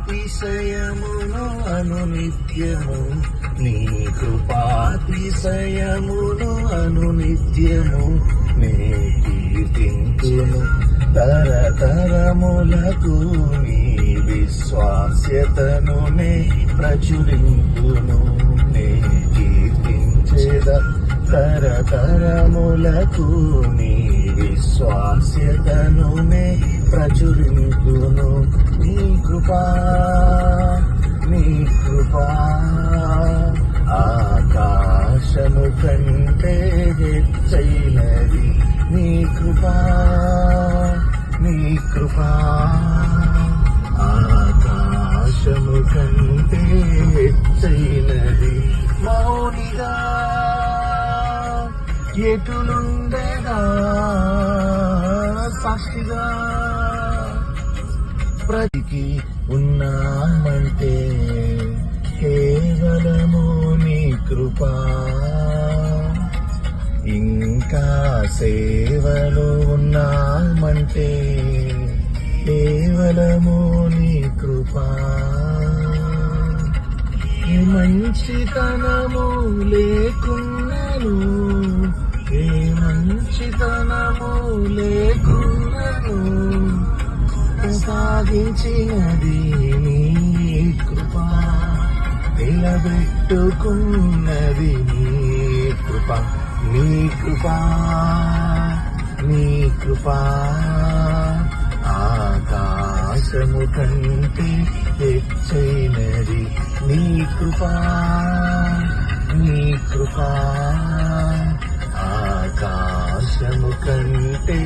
కృపాతిశయమును అనునిత్యము నీ కృపాతిశయమును అనునిత్యము నే కీర్తింతును తరతరములకు నీ విశ్వాస్యతను నే ప్రచురింతును నే కీర్తించేద తరతరములకు నీ విశ్వాస్యతను నే ప్రచురింతును నీ కృపా ఆకాశము కంటే హెచ్చైనది నీ కృపా ఆకాశము కంటే హెచ్చైనది మౌనిగా ఎటులుండగా సాక్షిగా ప్రతికి ఉన్నామంటే కేవలము నీ కృపా ఇంకా సేవలో ఉన్నామంటే కేవలము నీ కృపా ఏ మంచితనము లేకున్నను ఏ మంచితనము లేకున్నను సాగించినది నీ కృపా నిలబెట్టుకున్నది నీ కృపా నీ కృపా ఆకాశము కంటే హెచ్చైనది నీ కృపా ఆకాశము కంటే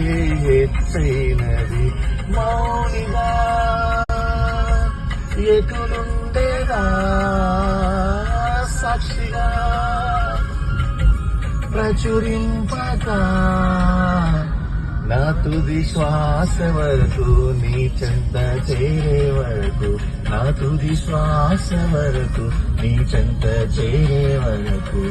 హెచ్చైనది మౌనిగా ఎటులుండేదా సాక్షిగా ప్రచురింపక నా తుది శ్వాస వరకు నీ చెంత చేరే వరకు నా తుది శ్వాస వరకు నీ చెంత చేరే వరకు